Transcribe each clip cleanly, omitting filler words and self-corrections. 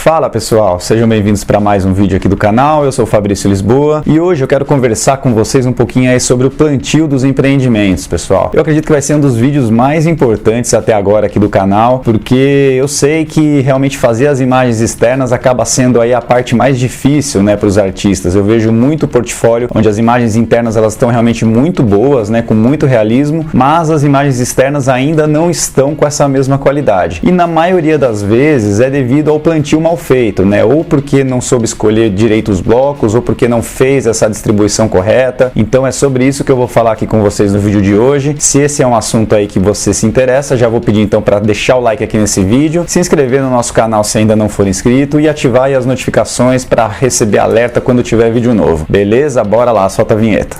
Fala pessoal, sejam bem-vindos para mais um vídeo aqui do canal. Eu sou o Fabrício Lisboa e hoje eu quero conversar com vocês um pouquinho aí sobre o plantio dos empreendimentos, pessoal. Eu acredito que vai ser um dos vídeos mais importantes até agora aqui do canal, porque eu sei que realmente fazer as imagens externas acaba sendo aí a parte mais difícil, né, para os artistas. Eu vejo muito portfólio onde as imagens internas elas estão realmente muito boas, né, com muito realismo, mas as imagens externas ainda não estão com essa mesma qualidade. E na maioria das vezes é devido ao plantio mal feito, né? Ou porque não soube escolher direito os blocos, ou porque não fez essa distribuição correta. Então é sobre isso que eu vou falar aqui com vocês no vídeo de hoje. Se esse é um assunto aí que você se interessa, já vou pedir então para deixar o like aqui nesse vídeo, se inscrever no nosso canal se ainda não for inscrito e ativar aí as notificações para receber alerta quando tiver vídeo novo. Beleza? Bora lá, solta a vinheta.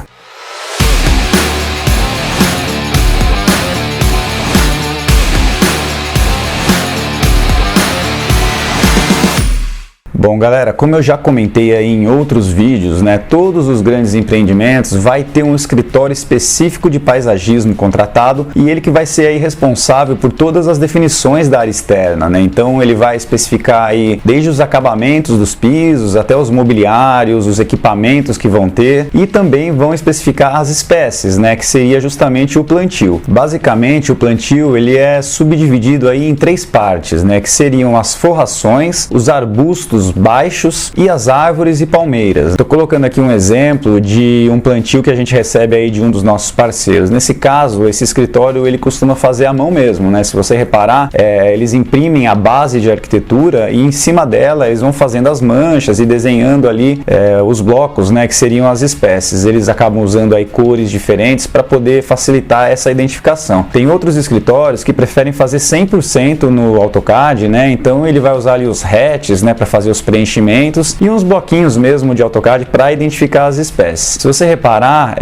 Bom galera, como eu já comentei aí em outros vídeos, né, todos os grandes empreendimentos vai ter um escritório específico de paisagismo contratado e ele que vai ser aí responsável por todas as definições da área externa, né? Então ele vai especificar aí desde os acabamentos dos pisos até os mobiliários, os equipamentos que vão ter e também vão especificar as espécies, né, que seria justamente o plantio. Basicamente o plantio ele é subdividido aí em três partes, né, que seriam as forrações, os arbustos baixos e as árvores e palmeiras. Estou colocando aqui um exemplo de um plantio que a gente recebe aí de um dos nossos parceiros. Nesse caso, esse escritório ele costuma fazer à mão mesmo, né? Se você reparar, eles imprimem a base de arquitetura e em cima dela eles vão fazendo as manchas e desenhando ali os blocos, né? Que seriam as espécies. Eles acabam usando aí cores diferentes para poder facilitar essa identificação. Tem outros escritórios que preferem fazer 100% no AutoCAD, né? Então ele vai usar ali os hatches, né? Para fazer os preenchimentos e uns bloquinhos mesmo de AutoCAD para identificar as espécies. Se você reparar,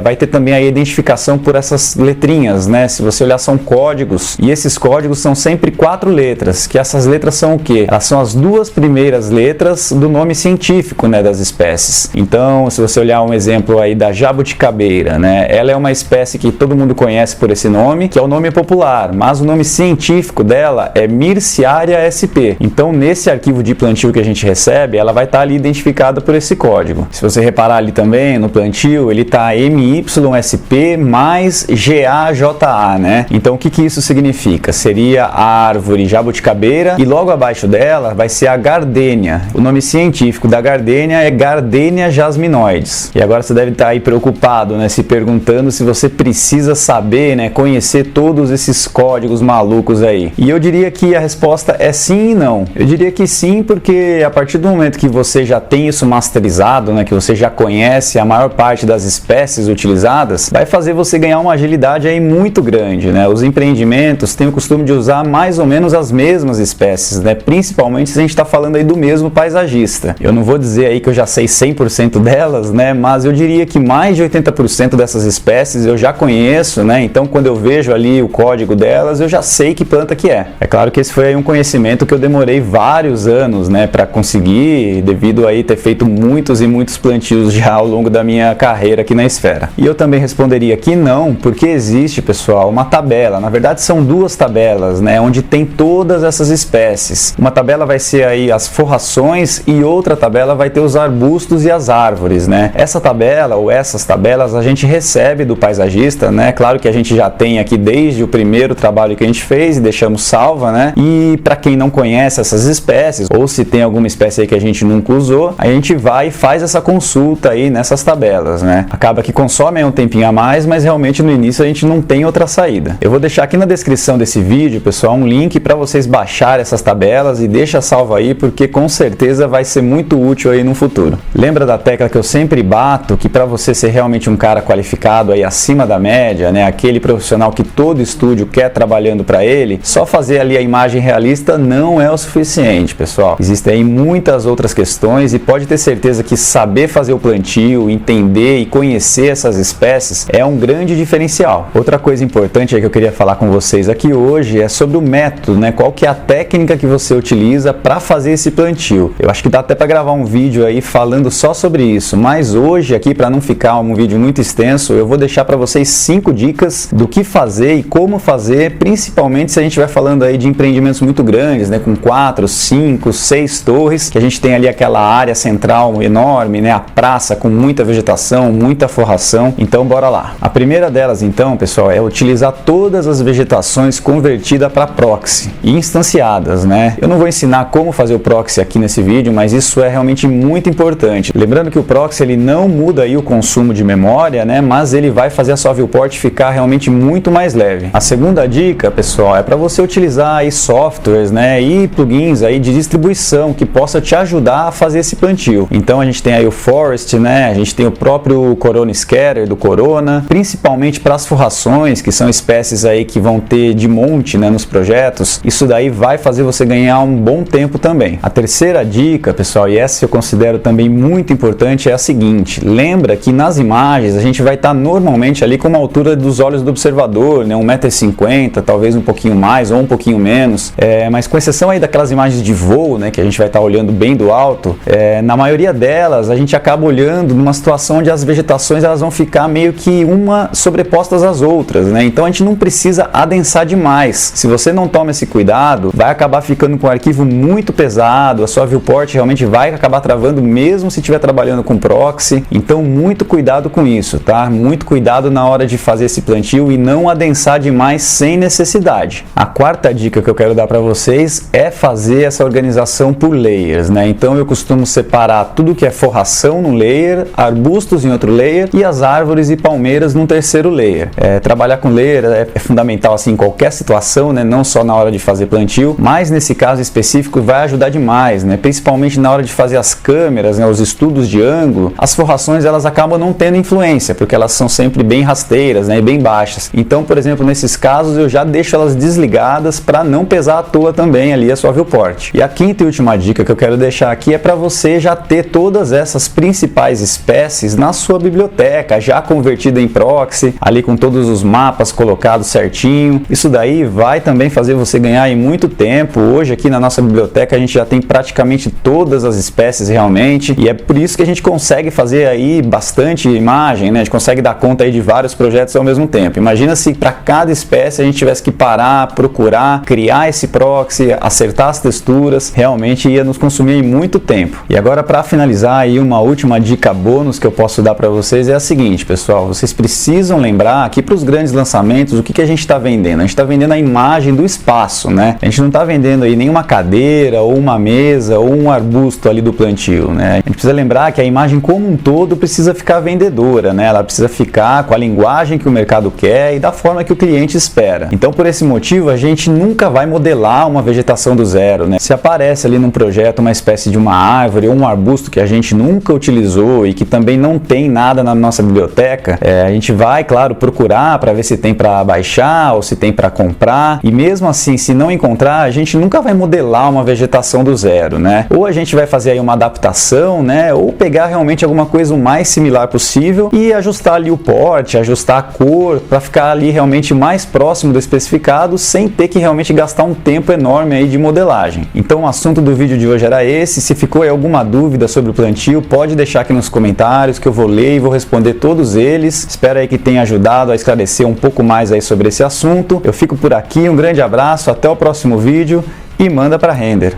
vai ter também a identificação por essas letrinhas, né? Se você olhar, são códigos e esses códigos são sempre 4 letras, que essas letras são o quê? Elas são as 2 primeiras letras do nome científico, né, das espécies. Então, se você olhar um exemplo aí da jabuticabeira, né? Ela é uma espécie que todo mundo conhece por esse nome, que é o nome popular, mas o nome científico dela é Myrciaria sp. Então, nesse arquivo de plantio que a gente recebe, ela vai estar ali identificada por esse código. Se você reparar ali também no plantio, ele está MYSP mais GAJA, né? Então o que isso significa? Seria a árvore jabuticabeira e logo abaixo dela vai ser a gardênia. O nome científico da gardênia é Gardenia jasminoides. E agora você deve estar aí preocupado, né? Se perguntando se você precisa saber, né? Conhecer todos esses códigos malucos aí. E eu diria que a resposta é sim e não. Eu diria que sim, porque a partir do momento que você já tem isso masterizado, né, que você já conhece a maior parte das espécies utilizadas, vai fazer você ganhar uma agilidade aí muito grande, né? Os empreendimentos têm o costume de usar mais ou menos as mesmas espécies, né? Principalmente se a gente está falando aí do mesmo paisagista. Eu não vou dizer aí que eu já sei 100% delas, né? Mas eu diria que mais de 80% dessas espécies eu já conheço, né? Então quando eu vejo ali o código delas, eu já sei que planta que é. É claro que esse foi aí um conhecimento que eu demorei vários anos, né, para conseguir, devido aí ter feito muitos e muitos plantios já ao longo da minha carreira aqui na esfera. E eu também responderia que não, porque existe, pessoal, uma tabela. Na verdade são 2 tabelas, né, onde tem todas essas espécies. Uma tabela vai ser aí as forrações e outra tabela vai ter os arbustos e as árvores, né. Essa tabela ou essas tabelas a gente recebe do paisagista, né. Claro que a gente já tem aqui desde o primeiro trabalho que a gente fez e deixamos salva, né. E para quem não conhece essas espécies ou se tem alguma espécie aí que a gente nunca usou, a gente vai e faz essa consulta aí nessas tabelas, né? Acaba que consome aí um tempinho a mais, mas realmente no início a gente não tem outra saída. Eu vou deixar aqui na descrição desse vídeo, pessoal, um link para vocês baixarem essas tabelas e deixa salvo aí, porque com certeza vai ser muito útil aí no futuro. Lembra da tecla que eu sempre bato, que para você ser realmente um cara qualificado aí acima da média, né? Aquele profissional que todo estúdio quer trabalhando para ele, só fazer ali a imagem realista não é o suficiente, pessoal. Existem aí muitas outras questões e pode ter certeza que saber fazer o plantio, entender e conhecer essas espécies é um grande diferencial. Outra coisa importante que eu queria falar com vocês aqui hoje é sobre o método, né? Qual que é a técnica que você utiliza para fazer esse plantio. Eu acho que dá até para gravar um vídeo aí falando só sobre isso, mas hoje aqui, para não ficar um vídeo muito extenso, eu vou deixar para vocês 5 dicas do que fazer e como fazer, principalmente se a gente vai falando aí de empreendimentos muito grandes, né? Com 4, 5, 6 Torres, que a gente tem ali aquela área central enorme, né, a praça com muita vegetação, muita forração. Então bora lá. A primeira delas então, pessoal, é utilizar todas as vegetações convertidas para proxy e instanciadas, né? Eu não vou ensinar como fazer o proxy aqui nesse vídeo, mas isso é realmente muito importante. Lembrando que o proxy ele não muda aí o consumo de memória, né, mas ele vai fazer a sua viewport ficar realmente muito mais leve. A segunda dica, pessoal, é para você utilizar aí softwares, né, e plugins aí de distribuição que possa te ajudar a fazer esse plantio. Então a gente tem aí o Forest, né, a gente tem o próprio Corona Scatter do Corona, principalmente para as forrações, que são espécies aí que vão ter de monte, né, nos projetos. Isso daí vai fazer você ganhar um bom tempo também. A terceira dica, pessoal, e essa eu considero também muito importante, é a seguinte: lembra que nas imagens a gente vai estar normalmente ali com uma altura dos olhos do observador, né, 1,50 m, talvez um pouquinho mais ou um pouquinho menos, mas com exceção aí daquelas imagens de voo, né, que a gente vai estar olhando bem do alto, na maioria delas a gente acaba olhando numa situação onde as vegetações elas vão ficar meio que uma sobrepostas às outras, né? Então a gente não precisa adensar demais. Se você não toma esse cuidado, vai acabar ficando com o arquivo muito pesado, a sua viewport realmente vai acabar travando mesmo se estiver trabalhando com proxy. Então muito cuidado com isso, tá? Muito cuidado na hora de fazer esse plantio e não adensar demais sem necessidade. A quarta dica que eu quero dar para vocês é fazer essa organização por layers, né? Então eu costumo separar tudo que é forração num layer, arbustos em outro layer e as árvores e palmeiras num terceiro layer. Trabalhar com layer é fundamental assim em qualquer situação, né? Não só na hora de fazer plantio, mas nesse caso específico vai ajudar demais, né? Principalmente na hora de fazer as câmeras, né? Os estudos de ângulo, as forrações elas acabam não tendo influência, porque elas são sempre bem rasteiras, né? E bem baixas. Então, por exemplo, nesses casos eu já deixo elas desligadas para não pesar à toa também ali a sua viewport. E a quinta e última dica que eu quero deixar aqui é para você já ter todas essas principais espécies na sua biblioteca, já convertida em proxy, ali com todos os mapas colocados certinho. Isso daí vai também fazer você ganhar em muito tempo. Hoje aqui na nossa biblioteca a gente já tem praticamente todas as espécies realmente, e é por isso que a gente consegue fazer aí bastante imagem, né? A gente consegue dar conta aí de vários projetos ao mesmo tempo. Imagina se para cada espécie a gente tivesse que parar, procurar, criar esse proxy, acertar as texturas, realmente ia nos consumir muito tempo. E agora, para finalizar aí, uma última dica bônus que eu posso dar para vocês é a seguinte, pessoal: vocês precisam lembrar que para os grandes lançamentos, o que a gente está vendendo? A gente está vendendo a imagem do espaço, né? A gente não está vendendo aí nenhuma cadeira, ou uma mesa, ou um arbusto ali do plantio, né? A gente precisa lembrar que a imagem como um todo precisa ficar vendedora, né? Ela precisa ficar com a linguagem que o mercado quer e da forma que o cliente espera. Então, por esse motivo, a gente nunca vai modelar uma vegetação do zero, né? Se aparece ali num projeto uma espécie de uma árvore ou um arbusto que a gente nunca utilizou e que também não tem nada na nossa biblioteca, a gente vai, claro, procurar para ver se tem para baixar ou se tem para comprar, e mesmo assim, se não encontrar, a gente nunca vai modelar uma vegetação do zero, né? Ou a gente vai fazer aí uma adaptação, né? Ou pegar realmente alguma coisa o mais similar possível e ajustar ali o porte, ajustar a cor, para ficar ali realmente mais próximo do especificado, sem ter que realmente gastar um tempo enorme aí de modelagem. Então o assunto do vídeo de hoje era esse. Se ficou aí alguma dúvida sobre o plantio, pode deixar aqui nos comentários que eu vou ler e vou responder todos eles. Espero aí que tenha ajudado a esclarecer um pouco mais aí sobre esse assunto. Eu fico por aqui, um grande abraço, até o próximo vídeo e manda para render.